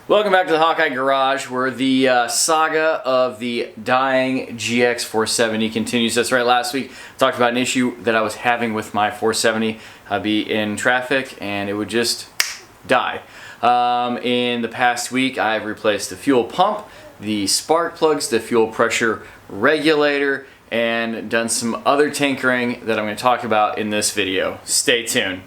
Welcome back to the Hawkeye Garage, where the saga of the dying GX470 continues. That's right, last week I talked about an issue that I was having with my 470. I'd be in traffic and it would just die. In the past week I've replaced the fuel pump, the spark plugs, the fuel pressure regulator, and done some other tinkering that I'm going to talk about in this video. Stay tuned.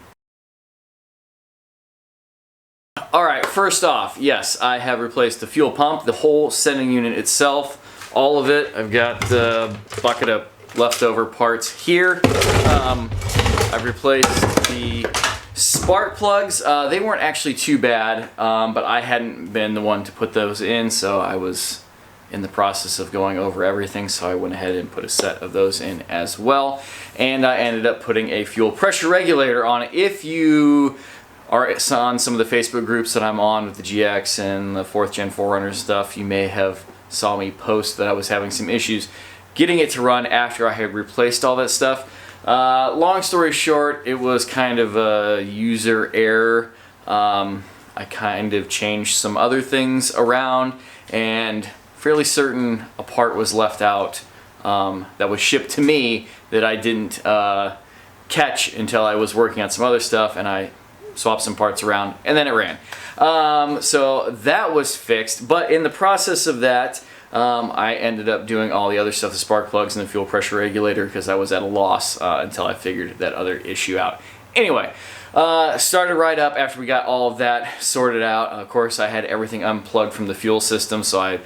Alright, first off, yes, I have replaced the fuel pump, the whole sending unit itself, all of it. I've got the bucket of leftover parts here. I've replaced the spark plugs. They weren't actually too bad, but I hadn't been the one to put those in, so I was in the process of going over everything, so I went ahead and put a set of those in as well. And I ended up putting a fuel pressure regulator on it. If you are on some of the Facebook groups that I'm on with the GX and the 4th Gen 4Runner stuff, you may have saw me post that I was having some issues getting it to run after I had replaced all that stuff. Long story short, it was kind of a user error. I kind of changed some other things around, and fairly certain a part was left out that was shipped to me that I didn't catch until I was working on some other stuff, and I swapped some parts around, and then it ran. So that was fixed, but in the process of that, I ended up doing all the other stuff, the spark plugs and the fuel pressure regulator, because I was at a loss until I figured that other issue out. Anyway, started right up after we got all of that sorted out. Of course, I had everything unplugged from the fuel system, so I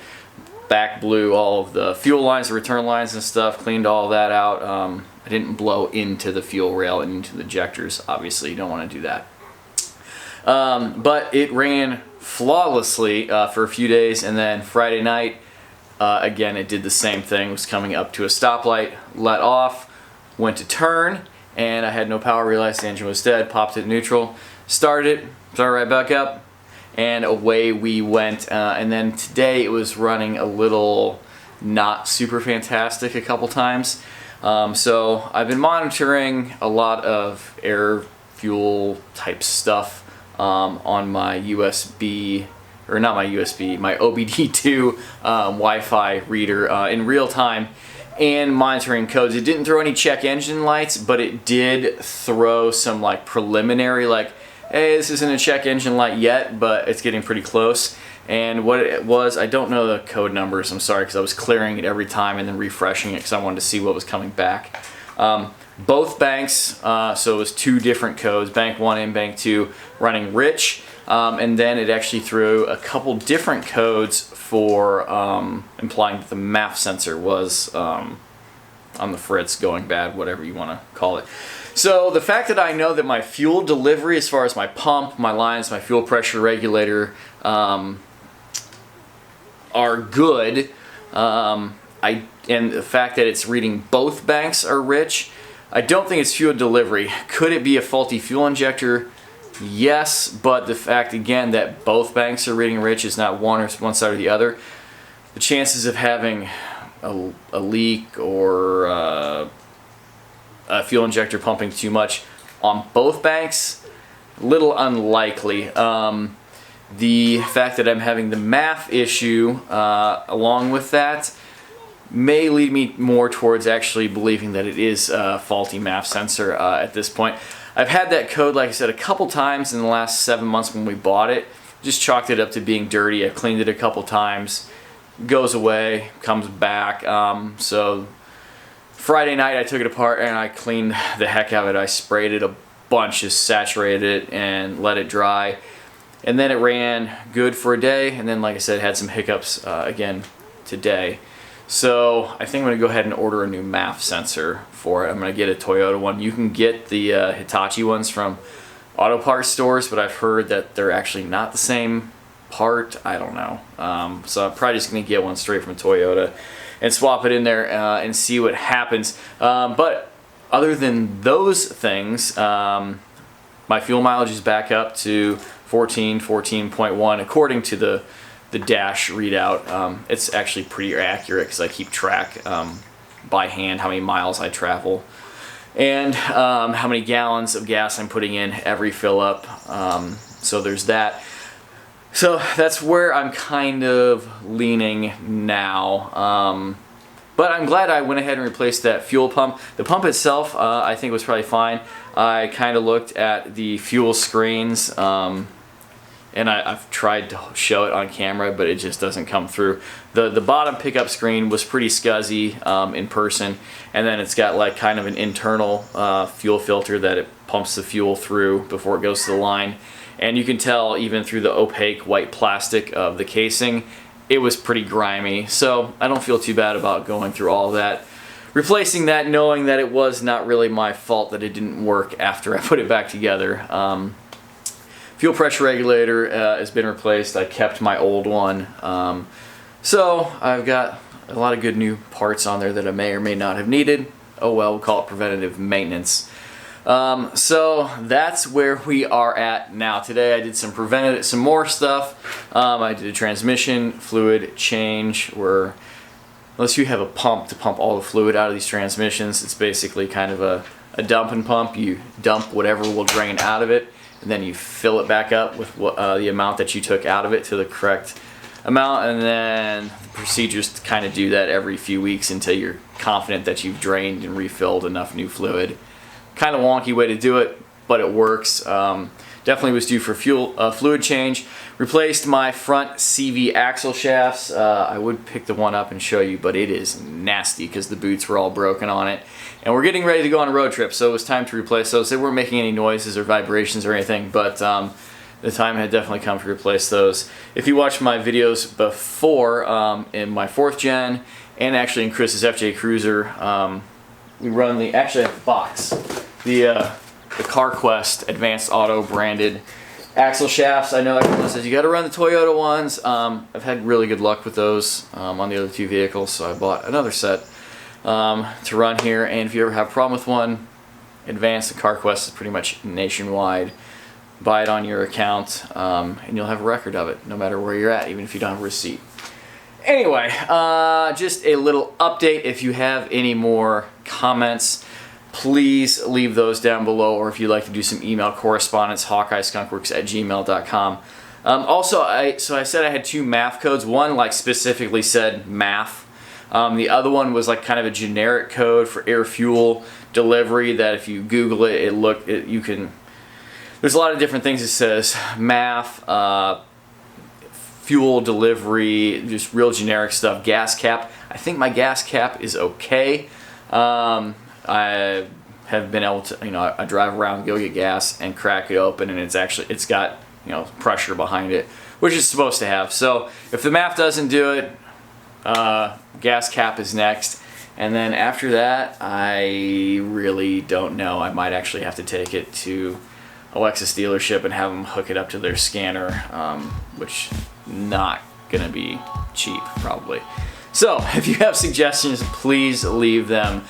back blew all of the fuel lines, the return lines and stuff, cleaned all of that out. I didn't blow into the fuel rail and into the injectors. Obviously, you don't want to do that. But it ran flawlessly for a few days, and then Friday night, again, it did the same thing. It was coming up to a stoplight, let off, went to turn, and I had no power, realized the engine was dead, popped it neutral, started it, started right back up, and away we went. And then today it was running a little not super fantastic a couple times. So I've been monitoring a lot of air fuel type stuff on my USB, or not my USB, my OBD2 Wi-Fi reader in real time, and monitoring codes. It didn't throw any check engine lights, but it did throw some like preliminary, like, hey, this isn't a check engine light yet, but it's getting pretty close. And what it was, I don't know the code numbers, I'm sorry, because I was clearing it every time and then refreshing it because I wanted to see what was coming back. Both banks, so it was two different codes, bank 1 and bank 2, running rich, and then it actually threw a couple different codes for implying that the MAF sensor was on the fritz, going bad, whatever you want to call it. So the fact that I know that my fuel delivery, as far as my pump, my lines, my fuel pressure regulator, are good, and the fact that it's reading both banks are rich, I don't think it's fuel delivery. Could it be a faulty fuel injector? Yes, but the fact, again, that both banks are reading rich is not one side or the other. The chances of having a leak or a fuel injector pumping too much on both banks, little unlikely. The fact that I'm having the MAF issue along with that may lead me more towards actually believing that it is a faulty MAF sensor at this point. I've had that code, like I said, a couple times in the last 7 months when we bought it. Just chalked it up to being dirty. I cleaned it a couple times, goes away, comes back. So Friday night I took it apart and I cleaned the heck out of it. I sprayed it a bunch, just saturated it and let it dry. And then it ran good for a day, and then, like I said, had some hiccups again today. So I think I'm going to go ahead and order a new MAF sensor for it. I'm going to get a Toyota one. You can get the Hitachi ones from auto parts stores, but I've heard that they're actually not the same part. I don't know. So I'm probably just going to get one straight from Toyota and swap it in there and see what happens. But other than those things, my fuel mileage is back up to 14.1 according to the dash readout. It's actually pretty accurate because I keep track by hand how many miles I travel and how many gallons of gas I'm putting in every fill up. So there's that. So that's where I'm kind of leaning now. But I'm glad I went ahead and replaced that fuel pump. The pump itself, I think was probably fine. I kind of looked at the fuel screens, and I've tried to show it on camera, but it just doesn't come through. The bottom pickup screen was pretty scuzzy in person, and then it's got like kind of an internal fuel filter that it pumps the fuel through before it goes to the line. And you can tell even through the opaque white plastic of the casing, it was pretty grimy. So I don't feel too bad about going through all that. Replacing that, knowing that it was not really my fault that it didn't work after I put it back together. Fuel pressure regulator has been replaced. I kept my old one. So I've got a lot of good new parts on there that I may or may not have needed. Oh well, we'll call it preventative maintenance. So that's where we are at now. Today I did some more stuff. I did a transmission fluid change where, unless you have a pump to pump all the fluid out of these transmissions, it's basically kind of a dump and pump. You dump whatever will drain out of it, and then you fill it back up with the amount that you took out of it to the correct amount, and then the procedures to kind of do that every few weeks until you're confident that you've drained and refilled enough new fluid. Kind of wonky way to do it, but it works. Definitely was due for fluid change. Replaced my front CV axle shafts. I would pick the one up and show you, but it is nasty because the boots were all broken on it. And we're getting ready to go on a road trip, so it was time to replace those. They weren't making any noises or vibrations or anything, but the time had definitely come to replace those. If you watched my videos before, in my 4th gen, and actually in Chris's FJ Cruiser, we run the, actually I have the box, the CarQuest Advanced Auto branded axle shafts. I know everyone says you got to run the Toyota ones. I've had really good luck with those on the other 2 vehicles, so I bought another set to run here. And if you ever have a problem with one, Advanced CarQuest is pretty much nationwide. Buy it on your account, and you'll have a record of it, no matter where you're at, even if you don't have a receipt. Anyway, just a little update. If you have any more comments, please leave those down below, or if you'd like to do some email correspondence, hawkeyeskunkworks@gmail.com. Also, I said I had 2 MAF codes. One like specifically said MAF. The other one was like kind of a generic code for air fuel delivery that if you Google it, you can. There's a lot of different things it says. MAF, fuel delivery, just real generic stuff. Gas cap. I think my gas cap is okay. I have been able to, I drive around, go get gas, and crack it open, and it's got, pressure behind it, which it's supposed to have. So if the MAF doesn't do it, gas cap is next. And then after that, I really don't know. I might actually have to take it to a Lexus dealership and have them hook it up to their scanner, which not gonna be cheap probably. So if you have suggestions, please leave them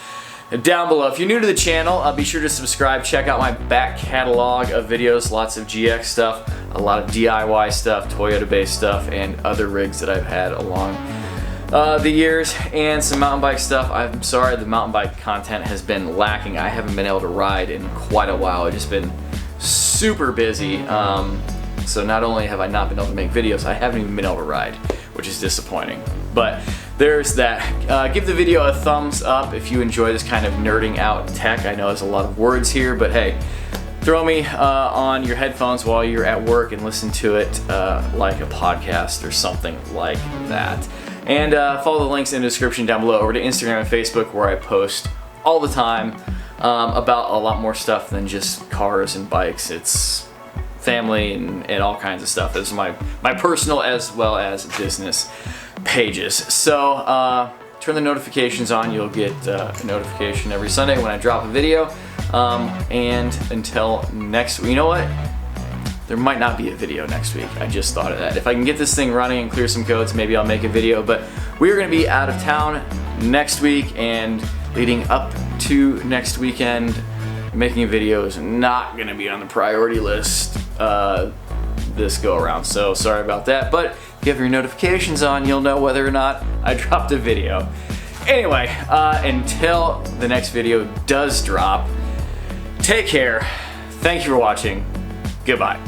down below. If you're new to the channel, be sure to subscribe. Check out my back catalog of videos, lots of GX stuff, a lot of DIY stuff, Toyota based stuff, and other rigs that I've had along the years, and some mountain bike stuff. I'm sorry the mountain bike content has been lacking. I haven't been able to ride in quite a while. I've just been super busy, so not only have I not been able to make videos, I haven't even been able to ride, which is disappointing. But there's that. Give the video a thumbs up if you enjoy this kind of nerding out tech. I know there's a lot of words here, but hey, throw me on your headphones while you're at work and listen to it like a podcast or something like that. And follow the links in the description down below over to Instagram and Facebook, where I post all the time about a lot more stuff than just cars and bikes. It's family and all kinds of stuff. This is my personal as well as business pages. So turn the notifications on. You'll get a notification every Sunday when I drop a video. And until next week, you know what? There might not be a video next week. I just thought of that. If I can get this thing running and clear some codes, maybe I'll make a video. But we're going to be out of town next week, and leading up to next weekend, making a video is not going to be on the priority list this go around. So sorry about that. But if you have your notifications on, you'll know whether or not I dropped a video. Anyway, until the next video does drop, take care. Thank you for watching. Goodbye.